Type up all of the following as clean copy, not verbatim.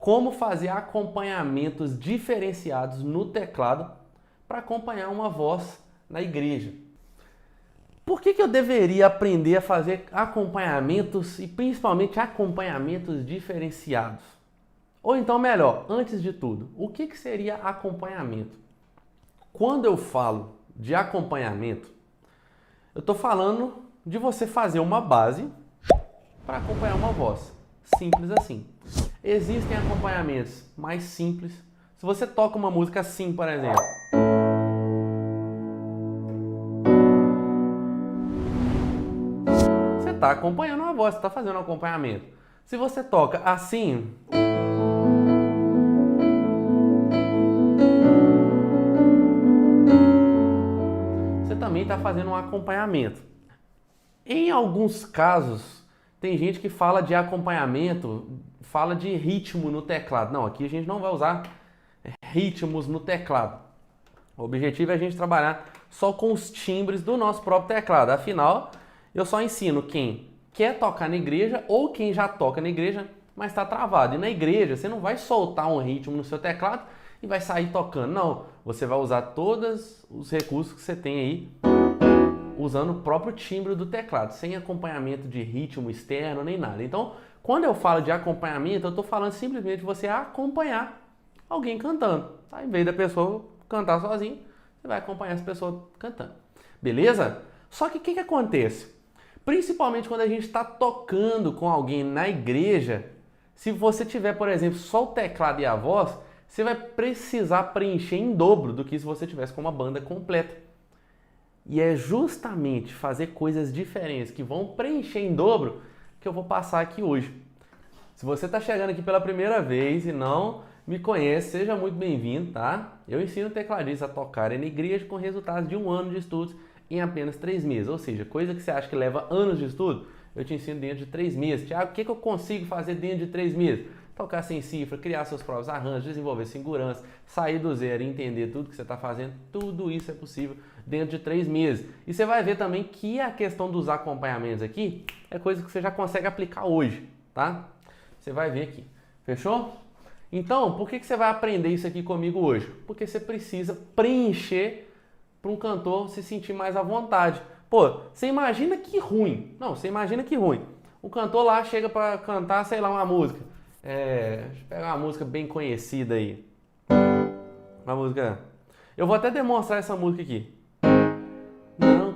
como fazer acompanhamentos diferenciados no teclado para acompanhar uma voz na igreja. Por que eu deveria aprender a fazer acompanhamentos e principalmente acompanhamentos diferenciados? Ou então, melhor, antes de tudo, o que seria acompanhamento? Quando eu falo de acompanhamento, eu estou falando de você fazer uma base para acompanhar uma voz. Simples assim. Existem acompanhamentos mais simples. Se você toca uma música assim, por exemplo, você está acompanhando uma voz, você está fazendo um acompanhamento. Se você toca assim, você também está fazendo um acompanhamento. Em alguns casos, tem gente que fala de acompanhamento, fala de ritmo no teclado. Não, aqui a gente não vai usar ritmos no teclado. O objetivo é a gente trabalhar só com os timbres do nosso próprio teclado. Afinal, eu só ensino quem quer tocar na igreja ou quem já toca na igreja, mas está travado. E na igreja, você não vai soltar um ritmo no seu teclado e vai sair tocando. Não, você vai usar todos os recursos que você tem aí, usando o próprio timbre do teclado, sem acompanhamento de ritmo externo nem nada. Então, quando eu falo de acompanhamento, eu estou falando simplesmente de você acompanhar alguém cantando. Tá? Em vez da pessoa cantar sozinho, você vai acompanhar essa pessoa cantando. Beleza? Só que o que acontece? Principalmente quando a gente está tocando com alguém na igreja, se você tiver, por exemplo, só o teclado e a voz, você vai precisar preencher em dobro do que se você tivesse com uma banda completa. E é justamente fazer coisas diferentes que vão preencher em dobro que eu vou passar aqui hoje. Se você está chegando aqui pela primeira vez e não me conhece, seja muito bem-vindo, tá? Eu ensino tecladistas a tocarem na igreja com resultados de 1 ano de estudos em apenas 3 meses. Ou seja, coisa que você acha que leva anos de estudo, eu te ensino dentro de 3 meses. Tiago, o que eu consigo fazer dentro de 3 meses? Tocar sem cifra, criar seus próprios arranjos, desenvolver segurança, sair do zero e entender tudo que você está fazendo. Tudo isso é possível dentro de 3 meses. E você vai ver também que a questão dos acompanhamentos aqui é coisa que você já consegue aplicar hoje, tá? Você vai ver aqui. Fechou? Então, por que você vai aprender isso aqui comigo hoje? Porque você precisa preencher para um cantor se sentir mais à vontade. Pô, você imagina que ruim. Não, você imagina que ruim. O cantor lá chega para cantar, sei lá, uma música. Deixa eu pegar uma música bem conhecida aí. Uma música... Eu vou até demonstrar essa música aqui. Não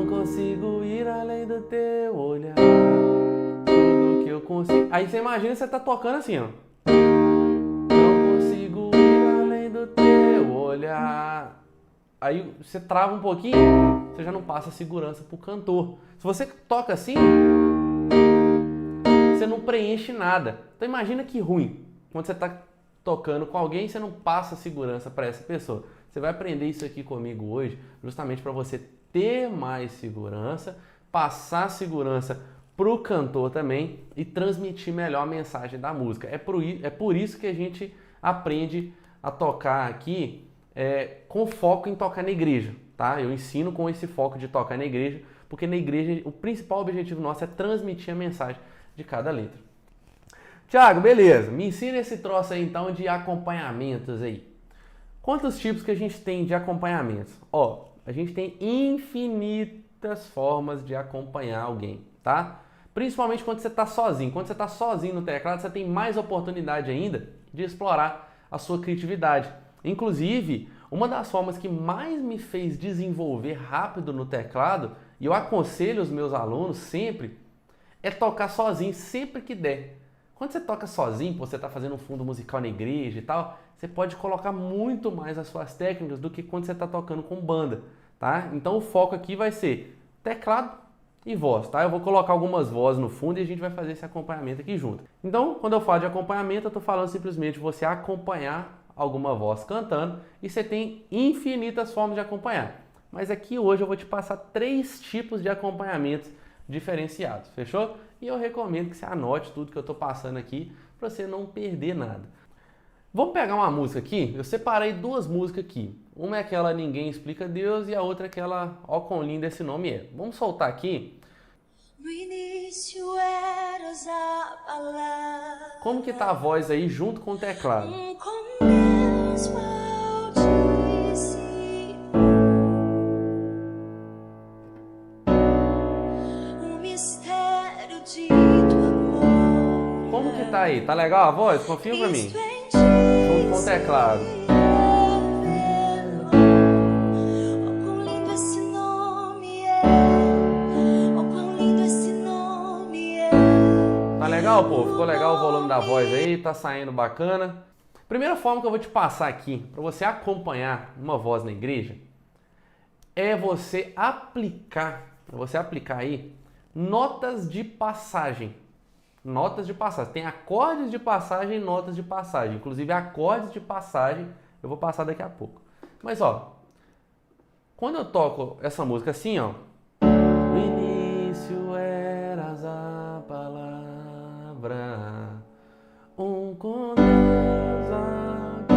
consigo ir além do teu olhar. Tudo que eu consigo... Aí você imagina você tá tocando assim, ó. Não consigo ir além do teu olhar. Aí você trava um pouquinho, você já não passa segurança pro cantor. Se você toca assim, você não preenche nada. Então imagina que ruim. Quando você está tocando com alguém, você não passa segurança para essa pessoa. Você vai aprender isso aqui comigo hoje, justamente para você ter mais segurança, passar segurança para o cantor também e transmitir melhor a mensagem da música. É por isso que a gente aprende a tocar aqui com foco em tocar na igreja. Tá? Eu ensino com esse foco de tocar na igreja, porque na igreja o principal objetivo nosso é transmitir a mensagem de cada letra. Tiago, beleza, me ensina esse troço aí então de acompanhamentos aí. Quantos tipos que a gente tem de acompanhamentos? Ó, a gente tem infinitas formas de acompanhar alguém, tá? Principalmente quando você está sozinho. Quando você está sozinho no teclado, você tem mais oportunidade ainda de explorar a sua criatividade. Inclusive, uma das formas que mais me fez desenvolver rápido no teclado, e eu aconselho os meus alunos sempre, é tocar sozinho sempre que der. Quando você toca sozinho, você está fazendo um fundo musical na igreja e tal, você pode colocar muito mais as suas técnicas do que quando você está tocando com banda, tá? Então o foco aqui vai ser teclado e voz, tá? Eu vou colocar algumas vozes no fundo e a gente vai fazer esse acompanhamento aqui junto. Então, quando eu falo de acompanhamento, eu estou falando simplesmente de você acompanhar alguma voz cantando e você tem infinitas formas de acompanhar. Mas aqui hoje eu vou te passar 3 tipos de acompanhamentos diferenciados, fechou? E eu recomendo que você anote tudo que eu estou passando aqui para você não perder nada. Vamos pegar uma música aqui, eu separei 2 músicas aqui. Uma é aquela Ninguém Explica Deus e a outra é aquela Ó Quão Lindo Esse Nome É. Vamos soltar aqui. No início eras a palavra. Como que tá a voz aí junto com o teclado? Com Deus altíssimo. O mistério de tua glória. Como que tá aí? Tá legal a voz? Confia pra mim. Cristo em ti Junto com o teclado. Oh, quão lindo esse nome é. Oh, quão lindo esse nome é. Tá legal, pô? Ficou legal o volume da voz aí? Tá saindo bacana? Primeira forma que eu vou te passar aqui, para você acompanhar uma voz na igreja, é você aplicar aí notas de passagem. Notas de passagem. Tem acordes de passagem e notas de passagem. Inclusive, acordes de passagem eu vou passar daqui a pouco. Mas, ó, quando eu toco essa música assim, ó. No início eras a palavra, com Deus altíssimo.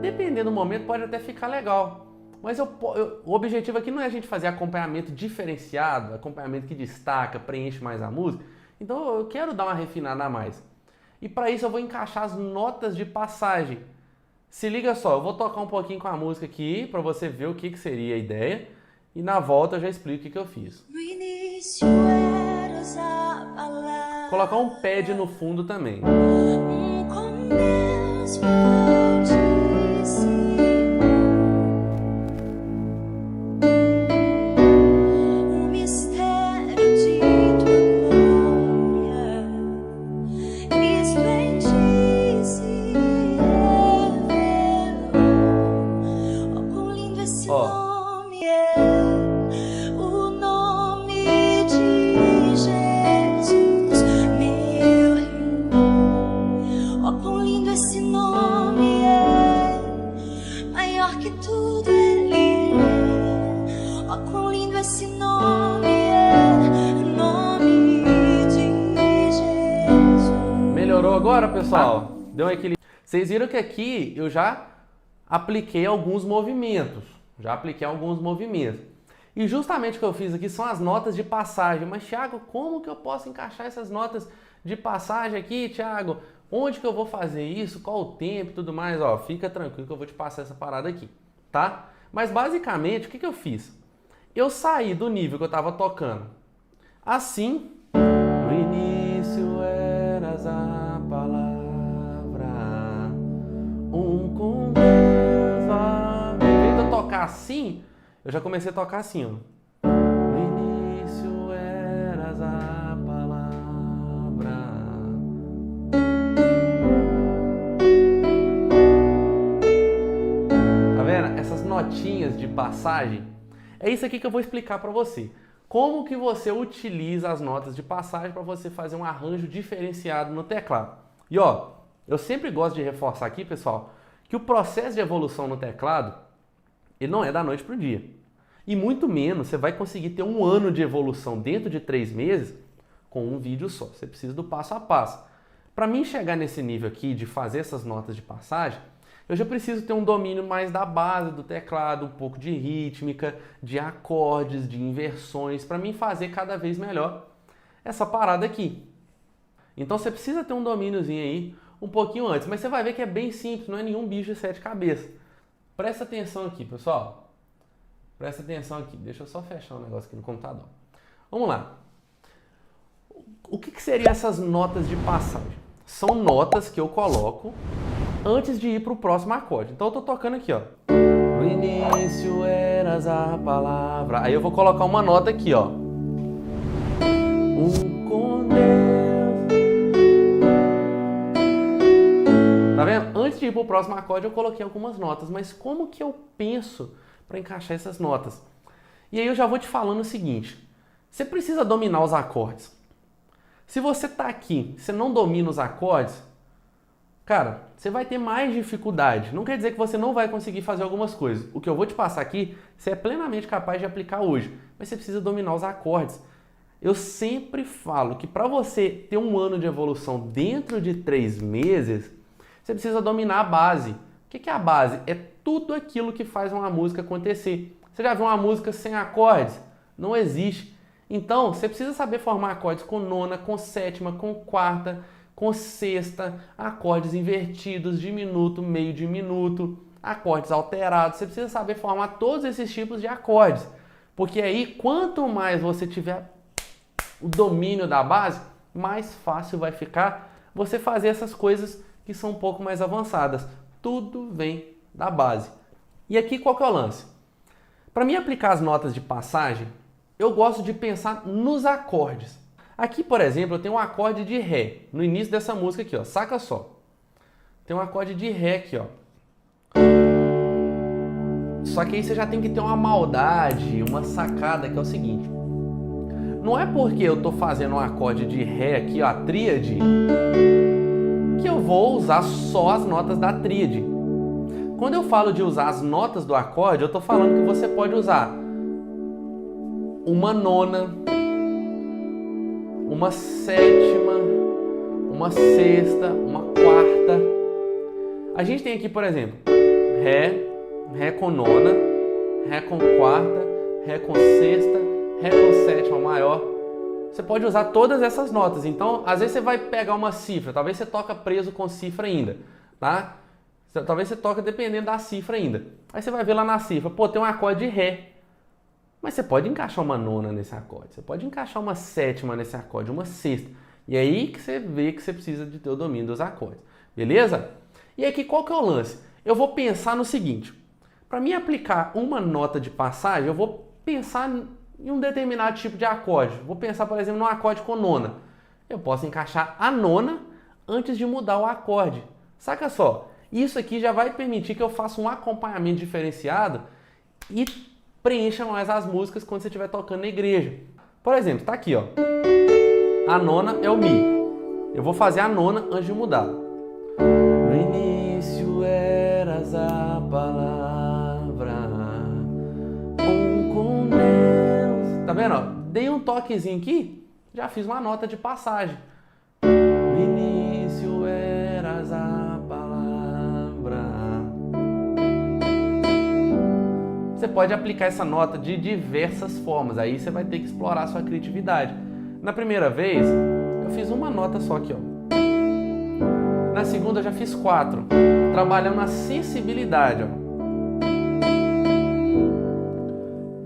Dependendo do momento, pode até ficar legal. Mas o objetivo aqui não é a gente fazer acompanhamento diferenciado, acompanhamento que destaca, preenche mais a música. Então eu quero dar uma refinada a mais. E para isso eu vou encaixar as notas de passagem. Se liga só, eu vou tocar um pouquinho com a música aqui para você ver o que seria a ideia. E na volta eu já explico o que eu fiz. No início eras a palavra. Colocar um pad no fundo também. Com Deus altíssimo. O mistério de tua glória. Cristo em ti se revelou. Oh, quão lindo esse nome é. O nome de Jesus, meu irmão. Oh, quão lindo esse nome é. Maior que tudo ele é. Oh, quão lindo esse nome é. Nome de Jesus. Melhorou agora, pessoal? Deu um equilíbrio. Vocês viram que aqui eu já apliquei alguns movimentos. E justamente o que eu fiz aqui são as notas de passagem. Mas, Thiago, como que eu posso encaixar essas notas de passagem aqui, Thiago? Onde que eu vou fazer isso? Qual o tempo e tudo mais? Ó, fica tranquilo que eu vou te passar essa parada aqui, tá? Mas, basicamente, o que eu fiz? Eu saí do nível que eu estava tocando. Assim, no início eras a palavra, com Deus vai. Em vez de eu tocar assim, eu já comecei a tocar assim, ó. No início eras a palavra. Tá vendo? Essas notinhas de passagem, é isso aqui que eu vou explicar para você. Como que você utiliza as notas de passagem para você fazer um arranjo diferenciado no teclado. E ó, eu sempre gosto de reforçar aqui, pessoal, que o processo de evolução no teclado, ele não é da noite para o dia. E muito menos você vai conseguir ter um ano de evolução dentro de 3 meses com um vídeo só. Você precisa do passo a passo. Para mim chegar nesse nível aqui de fazer essas notas de passagem, eu já preciso ter um domínio mais da base do teclado, um pouco de rítmica, de acordes, de inversões, para mim fazer cada vez melhor essa parada aqui. Então você precisa ter um domíniozinho aí um pouquinho antes, mas você vai ver que é bem simples, não é nenhum bicho de 7 cabeças. Presta atenção aqui, pessoal. Presta atenção aqui. Deixa eu só fechar um negócio aqui no computador. Vamos lá. O que seriam essas notas de passagem? São notas que eu coloco antes de ir para o próximo acorde. Então eu tô tocando aqui, ó. No início eras a palavra. Aí eu vou colocar uma nota aqui, ó. Com Deus. Tá vendo? Antes de ir para o próximo acorde eu coloquei algumas notas, mas como que eu penso para encaixar essas notas? E aí eu já vou te falando o seguinte. Você precisa dominar os acordes. Se você tá aqui, você não domina os acordes, cara, você vai ter mais dificuldade. Não quer dizer que você não vai conseguir fazer algumas coisas. O que eu vou te passar aqui, você é plenamente capaz de aplicar hoje. Mas você precisa dominar os acordes. Eu sempre falo que para você ter um ano de evolução dentro de 3 meses, você precisa dominar a base. O que é a base? É tudo aquilo que faz uma música acontecer. Você já viu uma música sem acordes? Não existe. Então, você precisa saber formar acordes com nona, com sétima, com quarta, com sexta, acordes invertidos, diminuto, meio diminuto, acordes alterados. Você precisa saber formar todos esses tipos de acordes. Porque aí, quanto mais você tiver o domínio da base, mais fácil vai ficar você fazer essas coisas que são um pouco mais avançadas. Tudo vem da base. E aqui qual que é o lance? Para mim aplicar as notas de passagem, eu gosto de pensar nos acordes. Aqui, por exemplo, eu tenho um acorde de Ré no início dessa música aqui, ó. Saca só. Tem um acorde de Ré aqui, ó. Só que aí você já tem que ter uma maldade, uma sacada, que é o seguinte. Não é porque eu tô fazendo um acorde de Ré aqui, ó, a tríade, que eu vou usar só as notas da tríade. Quando eu falo de usar as notas do acorde, eu tô falando que você pode usar uma nona, uma sétima, uma sexta, uma quarta. A gente tem aqui, por exemplo, Ré, Ré com nona, Ré com quarta, Ré com sexta, Ré com sétima maior. Você pode usar todas essas notas. Então, às vezes você vai pegar uma cifra, talvez você toca preso com cifra ainda, tá? Talvez você toca dependendo da cifra ainda. Aí você vai ver lá na cifra, pô, tem um acorde de Ré. Mas você pode encaixar uma nona nesse acorde, você pode encaixar uma sétima nesse acorde, uma sexta. E é aí que você vê que você precisa de ter o domínio dos acordes. Beleza? E aqui qual que é o lance? Eu vou pensar no seguinte. Para mim aplicar uma nota de passagem, eu vou pensar em um determinado tipo de acorde. Vou pensar, por exemplo, num acorde com nona. Eu posso encaixar a nona antes de mudar o acorde. Saca só? Isso aqui já vai permitir que eu faça um acompanhamento diferenciado e preencha mais as músicas quando você estiver tocando na igreja. Por exemplo, tá aqui, ó. A nona é o Mi. Eu vou fazer a nona antes de mudar. No início eras a palavra, com Deus. Tá vendo? Ó? Dei um toquezinho aqui, já fiz uma nota de passagem. No início eras a palavra. Você pode aplicar essa nota de diversas formas, aí você vai ter que explorar a sua criatividade. Na primeira vez, eu fiz uma nota só aqui, ó. Na segunda eu já fiz 4, trabalhando a sensibilidade, ó.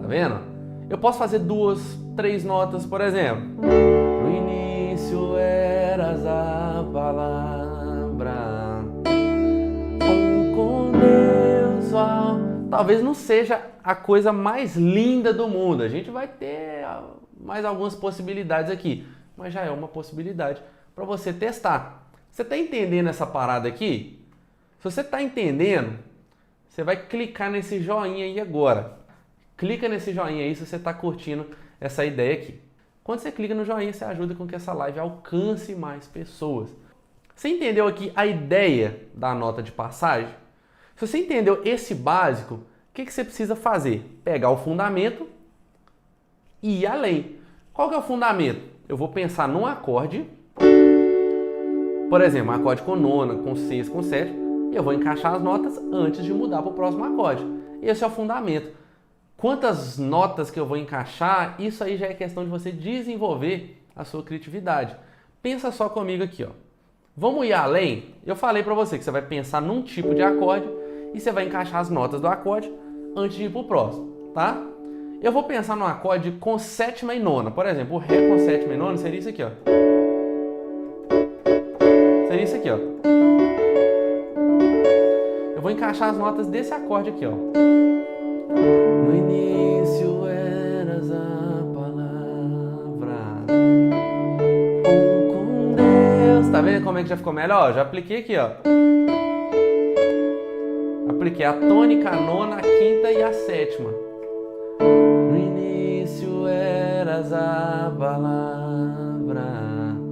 Tá vendo? Eu posso fazer 2, 3 notas, por exemplo. No início eras a palavra, com Deus, ó. Talvez não seja a coisa mais linda do mundo. A gente vai ter mais algumas possibilidades aqui, mas já é uma possibilidade para você testar. Você está entendendo essa parada aqui? Se você está entendendo, você vai clicar nesse joinha aí agora. Clica nesse joinha aí se você está curtindo essa ideia aqui. Quando você clica no joinha, você ajuda com que essa live alcance mais pessoas. Você entendeu aqui a ideia da nota de passagem? Se você entendeu esse básico, o que você precisa fazer? Pegar o fundamento e ir além. Qual que é o fundamento? Eu vou pensar num acorde, por exemplo, um acorde com nona, com sexta, com sétima, e eu vou encaixar as notas antes de mudar para o próximo acorde. Esse é o fundamento. Quantas notas que eu vou encaixar, isso aí já é questão de você desenvolver a sua criatividade. Pensa só comigo aqui, ó. Vamos ir além? Eu falei para você que você vai pensar num tipo de acorde e você vai encaixar as notas do acorde antes de ir para o próximo, tá? Eu vou pensar num acorde com sétima e nona. Por exemplo, o Ré com sétima e nona seria isso aqui, ó. Seria isso aqui, ó. Eu vou encaixar as notas desse acorde aqui, ó. No início eras a palavra, com Deus. Tá vendo como é que já ficou melhor? Já apliquei aqui, ó. Apliquei a tônica, a nona, a quinta e a sétima. No início eras a palavra,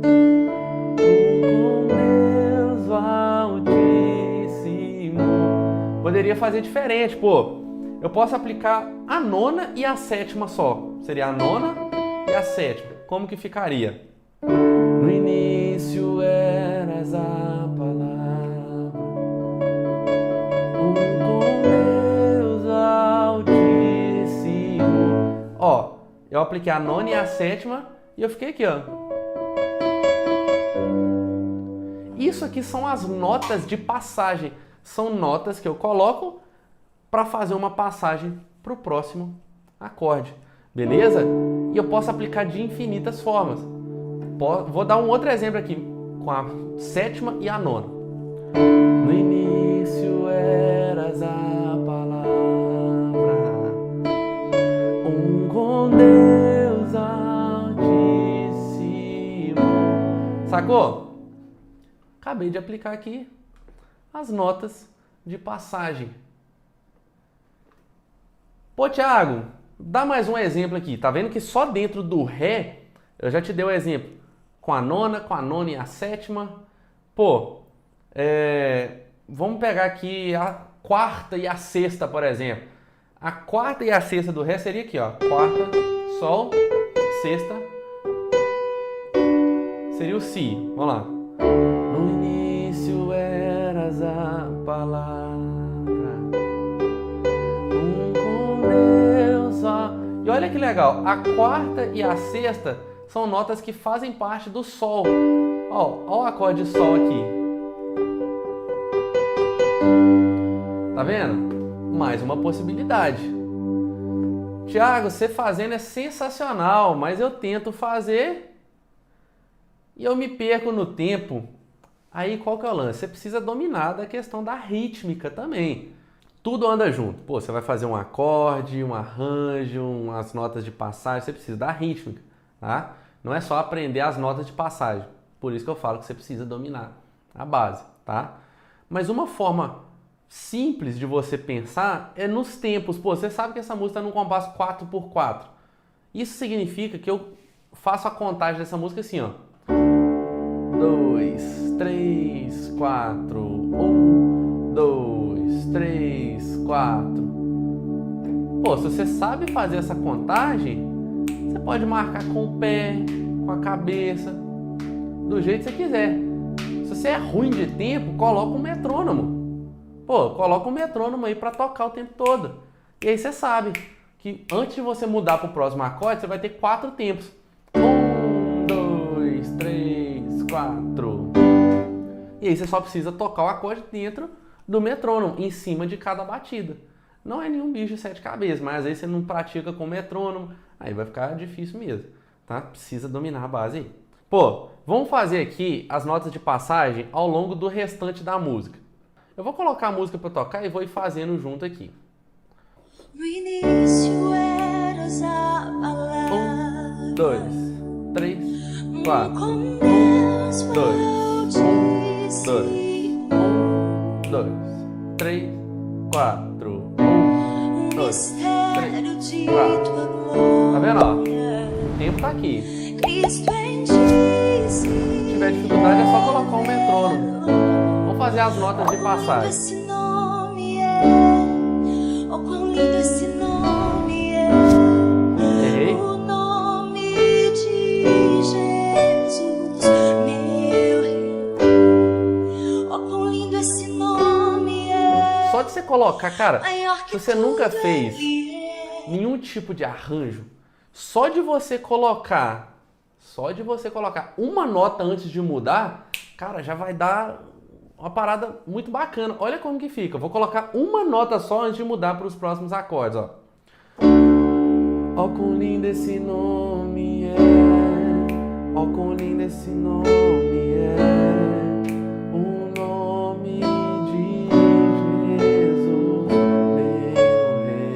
com Deus Altíssimo. Poderia fazer diferente, pô. Eu posso aplicar a nona e a sétima só. Seria a nona e a sétima. Como que ficaria? No início eras a palavra, Ó, apliquei a nona e a sétima e eu fiquei aqui, ó. Isso aqui são as notas de passagem. São notas que eu coloco para fazer uma passagem para o próximo acorde. Beleza? E eu posso aplicar de infinitas formas. Vou dar um outro exemplo aqui com a sétima e a nona. No início eras a palavra, com Deus Altíssimo. Sacou? Acabei de aplicar aqui as notas de passagem. Pô, Thiago, dá mais um exemplo aqui. Tá vendo que só dentro do Ré, eu já te dei o exemplo com a nona e a sétima. Pô, vamos pegar aqui a quarta e a sexta, por exemplo. A quarta e a sexta do Ré seria aqui, ó. Quarta, Sol, sexta, seria o Si. Vamos lá. No início eras a palavra, com Deus, ó. E olha que legal, a quarta e a sexta são notas que fazem parte do Sol. Ó o acorde de Sol aqui. Tá vendo? Mais uma possibilidade. Tiago, você fazendo é sensacional, mas eu tento fazer e eu me perco no tempo. Aí qual que é o lance? Você precisa dominar da questão da rítmica também. Tudo anda junto. Pô, você vai fazer um acorde, um arranjo, umas notas de passagem, você precisa da rítmica, tá? Não é só aprender as notas de passagem. Por isso que eu falo que você precisa dominar a base, tá? Mas uma forma simples de você pensar é nos tempos. Pô, você sabe que essa música está num compasso 4x4. Isso significa que eu faço a contagem dessa música assim, ó. 2, 3, 4, 1, 2, 3, 4. Pô, se você sabe fazer essa contagem, você pode marcar com o pé, com a cabeça, do jeito que você quiser. Se você é ruim de tempo, coloca um metrônomo. Pô, coloca um metrônomo aí para tocar o tempo todo. E aí você sabe que antes de você mudar para o próximo acorde, você vai ter 4 tempos. 1, 2, 3, 4. E aí você só precisa tocar o acorde dentro do metrônomo, em cima de cada batida. Não é nenhum bicho de 7 cabeças, mas às vezes você não pratica com metrônomo, aí vai ficar difícil mesmo, tá? Precisa dominar a base aí. Pô, vamos fazer aqui as notas de passagem ao longo do restante da música. Eu vou colocar a música para tocar e vou ir fazendo junto aqui. No início eras a palavra. 1, 2, 3, 4. Com Deus 2, Altíssimo. 2, 3, 4. 1, 2, 3, Mistério de 4. tua Tá vendo, ó? glória. O tempo tá aqui. Cristo em ti. Se tiver dificuldade é só colocar um metrônomo. Vamos fazer as notas de passagem. Esse nome é, oh quão lindo esse nome é, Errei. o nome de Jesus, meu Rei. Oh quão lindo esse nome é, Só de você colocar, cara, maior que se você nunca tudo fez ele é. nenhum tipo de arranjo, só de você colocar uma nota antes de mudar, cara, já vai dar uma parada muito bacana. Olha como que fica. Vou colocar uma nota só antes de mudar para os próximos acordes, ó. Ó quão lindo esse nome é, ó quão lindo esse nome é, o nome de Jesus, meu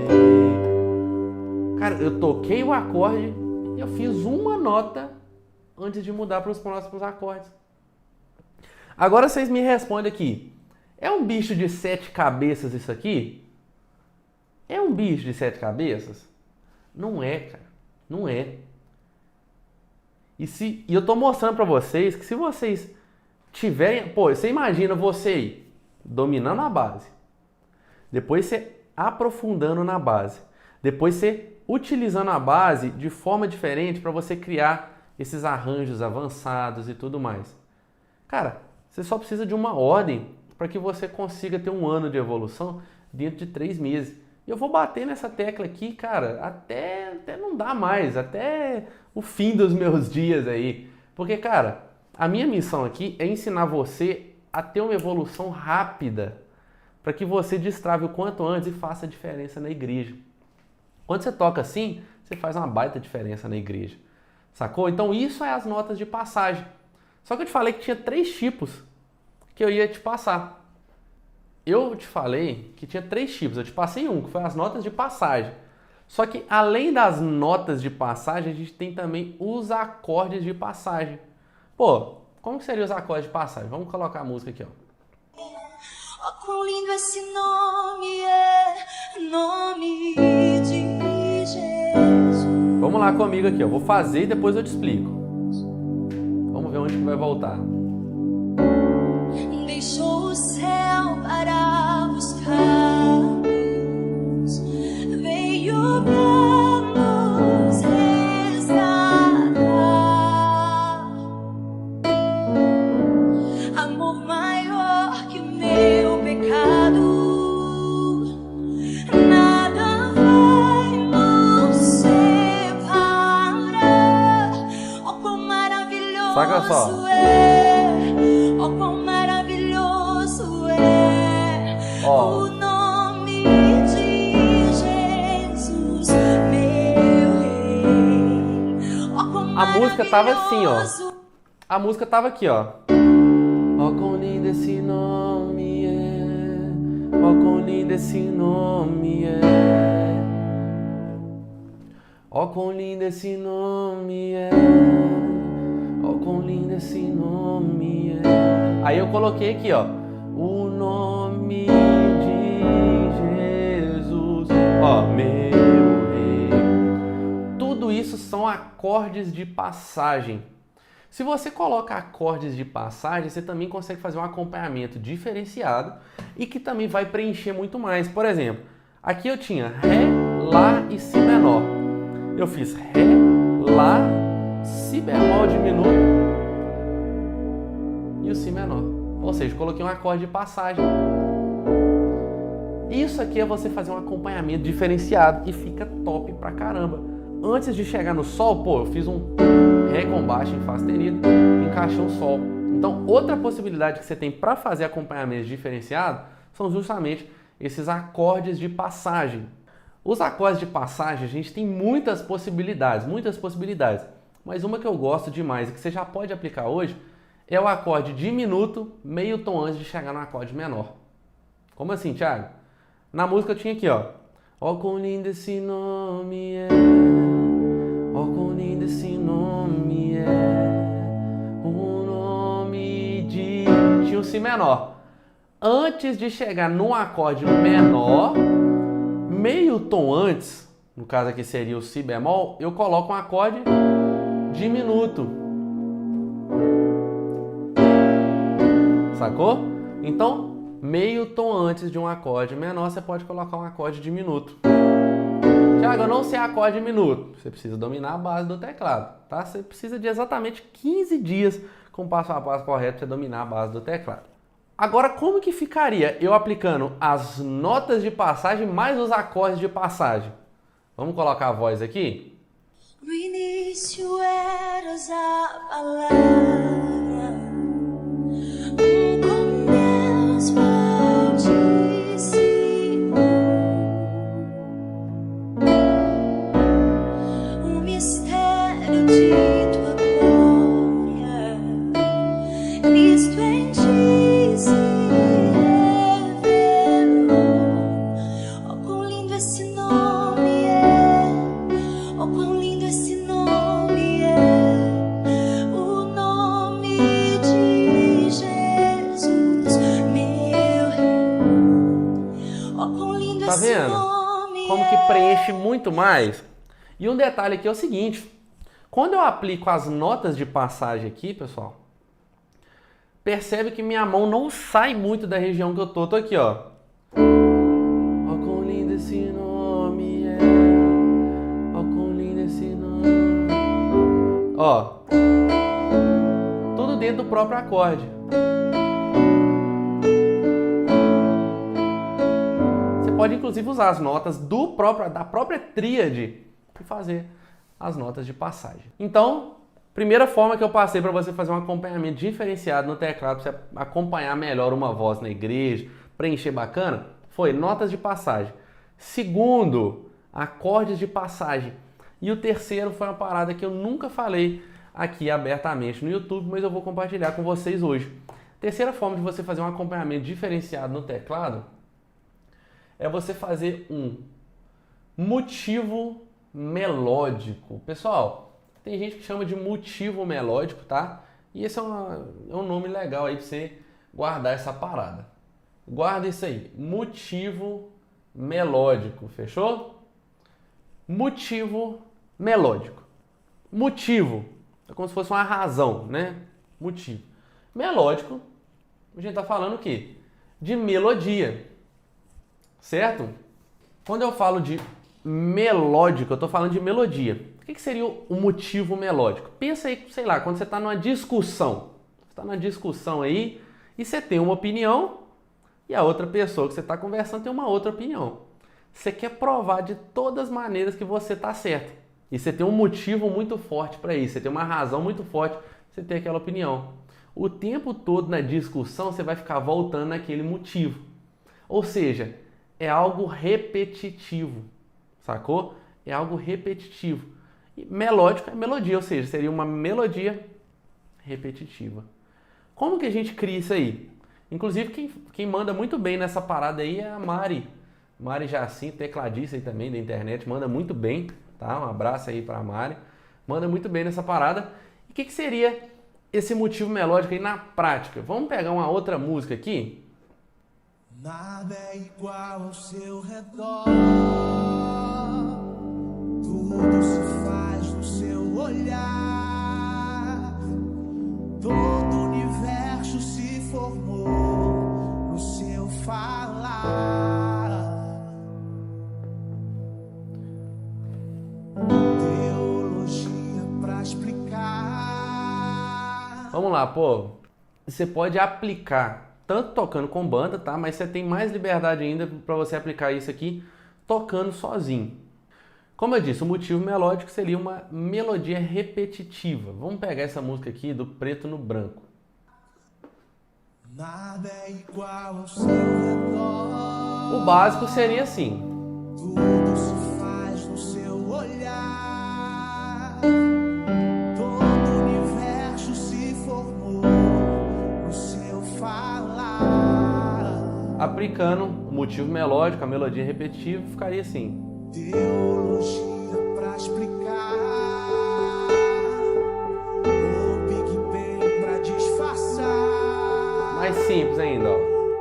Rei. Cara, eu toquei o acorde e eu fiz uma nota antes de mudar para os próximos acordes. Agora vocês me respondem aqui. É um bicho de 7 cabeças isso aqui? É um bicho de 7 cabeças? Não é, cara. Não é. E eu tô mostrando pra vocês que se vocês tiverem... Pô, você imagina você aí, dominando a base. Depois você aprofundando na base. Depois você utilizando a base de forma diferente para você criar esses arranjos avançados e tudo mais. Cara, você só precisa de uma ordem para que você consiga ter um ano de evolução dentro de 3 meses. E eu vou bater nessa tecla aqui, cara, até não dá mais, até o fim dos meus dias aí. Porque, cara, a minha missão aqui é ensinar você a ter uma evolução rápida para que você destrave o quanto antes e faça a diferença na igreja. Quando você toca assim, você faz uma baita diferença na igreja. Sacou? Então isso é as notas de passagem. Só que eu te falei que tinha 3 tipos que eu ia te passar. Eu te falei que tinha 3 tipos, eu te passei um, que foi as notas de passagem. Só que além das notas de passagem, a gente tem também os acordes de passagem. Pô, como que seriam os acordes de passagem? Vamos colocar a música aqui, ó. Oh, quão lindo esse nome é, nome de Jesus. Vamos lá comigo aqui, ó. Vou fazer e depois eu te explico. Vamos ver onde que vai voltar. Deixou o céu para buscar-nos, veio para nos resgatar. Amor maior que o meu pecado, nada vai nos separar. Oh, quão maravilhoso Saca só. oh, quão maravilhoso é Ó. o nome de Jesus, meu Rei. Oh, quão A música tava assim, ó. maravilhoso. A música tava aqui, ó. Ó, quão lindo esse nome é. Ó, quão lindo esse nome é. Ó, quão lindo esse nome é. Ó, quão lindo esse nome é. Aí eu coloquei aqui, ó. O nome de Jesus. Ó, meu Rei. Tudo isso são acordes de passagem. Se você coloca acordes de passagem, você também consegue fazer um acompanhamento diferenciado e que também vai preencher muito mais. Por exemplo, aqui eu tinha Ré, Lá e Si menor. Eu fiz Ré, Lá, Si bemol diminuto e o Si menor. Ou seja, coloquei um acorde de passagem. Isso aqui é você fazer um acompanhamento diferenciado e fica top pra caramba. Antes de chegar no Sol, pô, eu fiz um Ré com baixo em Fá sustenido, encaixei um Sol. Então, outra possibilidade que você tem para fazer acompanhamento diferenciado são justamente esses acordes de passagem. Os acordes de passagem, a gente tem muitas possibilidades. Mas uma que eu gosto demais e que você já pode aplicar hoje é o acorde diminuto, meio tom antes de chegar no acorde menor. Como assim, Thiago? Na música eu tinha aqui, ó. Ó, quão lindo esse nome é. Ó, quão lindo esse nome é. O nome de... Tinha um Si menor. Antes de chegar no acorde menor, meio tom antes, no caso aqui seria o Si bemol, eu coloco um acorde diminuto. Sacou? Então, meio tom antes de um acorde menor, você pode colocar um acorde diminuto. Tiago, eu não sei acorde diminuto. Você precisa dominar a base do teclado, tá? Você precisa de exatamente 15 dias com o passo a passo correto para você dominar a base do teclado. Agora, como que ficaria eu aplicando as notas de passagem mais os acordes de passagem? Vamos colocar a voz aqui? No início eras a palavra, com Deus participou, o mistério de tua glória, Cristo em ti se revelou. Oh, quão lindo esse nome é, oh, quão lindo esse nome é, o nome de Jesus, meu Rei. Oh, quão lindo Tá esse vendo? nome Como que é. preenche muito mais. E um detalhe aqui é o seguinte. Quando eu aplico as notas de passagem aqui, pessoal, percebe que minha mão não sai muito da região que eu tô. Tô aqui, ó. Ó, quão lindo esse nome é. Ó, quão lindo esse nome. Ó. Tudo dentro do próprio acorde. Você pode inclusive usar as notas da própria tríade e fazer as notas de passagem. Então, primeira forma que eu passei para você fazer um acompanhamento diferenciado no teclado, para você acompanhar melhor uma voz na igreja, preencher bacana, foi notas de passagem. Segundo, acordes de passagem. E o terceiro foi uma parada que eu nunca falei aqui abertamente no YouTube, mas eu vou compartilhar com vocês hoje. Terceira forma de você fazer um acompanhamento diferenciado no teclado é você fazer um motivo melódico. Pessoal, tem gente que chama de motivo melódico, tá? E esse é um nome legal aí pra você guardar essa parada. Guarda isso aí, motivo melódico, fechou? Motivo melódico. Motivo é como se fosse uma razão, né? Motivo. Melódico, a gente tá falando o quê? De melodia, certo? Quando eu falo de melódico, eu tô falando de melodia. O que seria o motivo melódico? Pensa aí, sei lá, quando você está numa discussão. Você está numa discussão aí e você tem uma opinião e a outra pessoa que você está conversando tem uma outra opinião. Você quer provar de todas as maneiras que você está certo. E você tem um motivo muito forte para isso. Você tem uma razão muito forte para você ter aquela opinião. O tempo todo na discussão você vai ficar voltando naquele motivo. Ou seja, é algo repetitivo. Sacou? É algo repetitivo. E melódico é melodia, ou seja, seria uma melodia repetitiva. Como que a gente cria isso aí? Inclusive, quem manda muito bem nessa parada aí é a Mari. Mari Jacinto, tecladista aí também da internet, manda muito bem, tá? Um abraço aí pra Mari. Manda muito bem nessa parada. E o que seria esse motivo melódico aí na prática? Vamos pegar uma outra música aqui? Nada é igual ao seu redor, tudo se faz no seu olhar, todo o universo se formou no seu falar. Teologia pra explicar. Vamos lá, pô. Você pode aplicar tanto tocando com banda, tá? Mas você tem mais liberdade ainda para você aplicar isso aqui tocando sozinho. Como eu disse, o motivo melódico seria uma melodia repetitiva. Vamos pegar essa música aqui do Preto no Branco. Nada é igual ao seu redor. O básico seria assim. Tudo se faz no seu olhar. Todo o universo se formou no seu falar. Aplicando o motivo melódico, a melodia repetitiva, ficaria assim. Teologia pra explicar, o Big Bang pra disfarçar. Mais simples ainda, ó.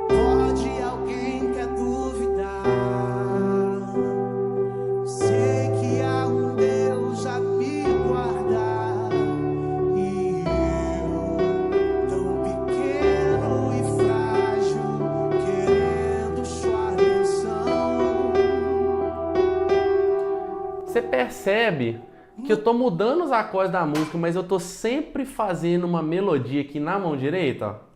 Pode alguém quer duvidar? Sei que há um Deus a me guardar, e eu, tão pequeno e frágil, querendo sua atenção. Você percebe que eu tô mudando os acordes da música, mas eu tô sempre fazendo uma melodia aqui na mão direita, ó.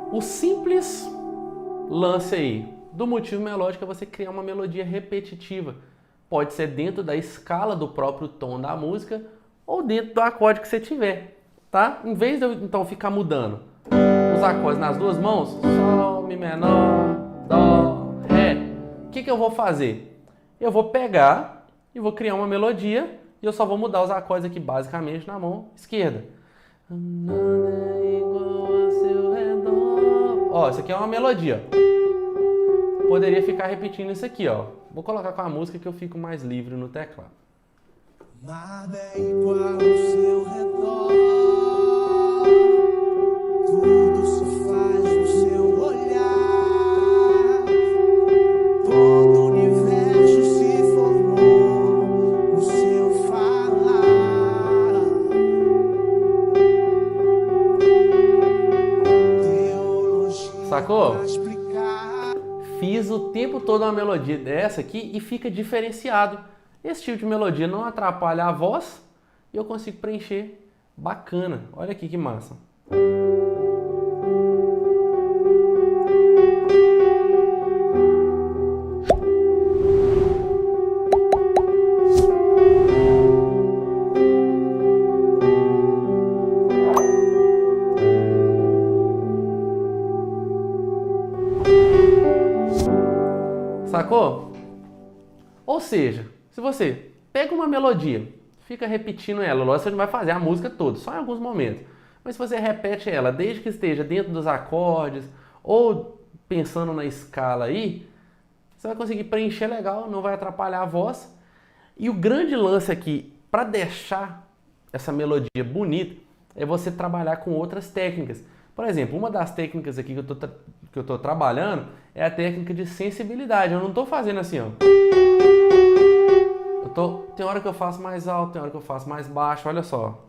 O simples lance aí do motivo melódico é você criar uma melodia repetitiva. Pode ser dentro da escala do próprio tom da música ou dentro do acorde que você tiver, tá? Em vez de eu então ficar mudando os acordes nas duas mãos, Sol, Mi menor, Dó, Ré, o que eu vou fazer? Eu vou pegar e vou criar uma melodia e eu só vou mudar os acordes aqui basicamente na mão esquerda. Nada é igual ao seu redor. Ó, isso aqui é uma melodia. Poderia ficar repetindo isso aqui, ó. Vou colocar com a música que eu fico mais livre no teclado. Nada é igual ao seu redor, tudo se faz no seu olhar, todo o universo se formou no seu falar. Teologia Sacou? pra explicar. Fiz o tempo todo uma melodia dessa aqui e fica diferenciado. Esse tipo de melodia não atrapalha a voz e eu consigo preencher bacana. Olha aqui que massa. Sacou? Ou seja, se você pega uma melodia, fica repetindo ela, lógico que você não vai fazer a música toda, só em alguns momentos. Mas se você repete ela, desde que esteja dentro dos acordes ou pensando na escala aí, você vai conseguir preencher legal, não vai atrapalhar a voz. E o grande lance aqui, para deixar essa melodia bonita, é você trabalhar com outras técnicas. Por exemplo, uma das técnicas aqui que eu tô trabalhando é a técnica de sensibilidade. Eu não estou fazendo assim, ó. Tem hora que eu faço mais alto, tem hora que eu faço mais baixo, olha só.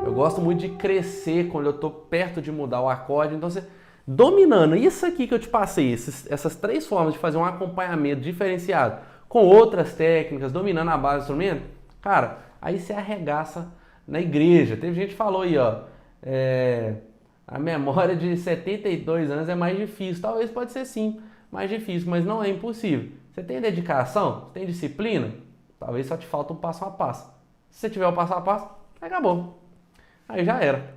Eu gosto muito de crescer quando eu estou perto de mudar o acorde. Então, você, dominando isso aqui que eu te passei, essas três formas de fazer um acompanhamento diferenciado com outras técnicas, dominando a base do instrumento, cara, aí você arregaça na igreja. Teve gente que falou aí, ó, a memória de 72 anos é mais difícil. Talvez pode ser sim, mais difícil, mas não é impossível. Você tem dedicação? Você tem disciplina? Talvez só te falta um passo a passo. Se você tiver o passo a passo, acabou. Aí já era.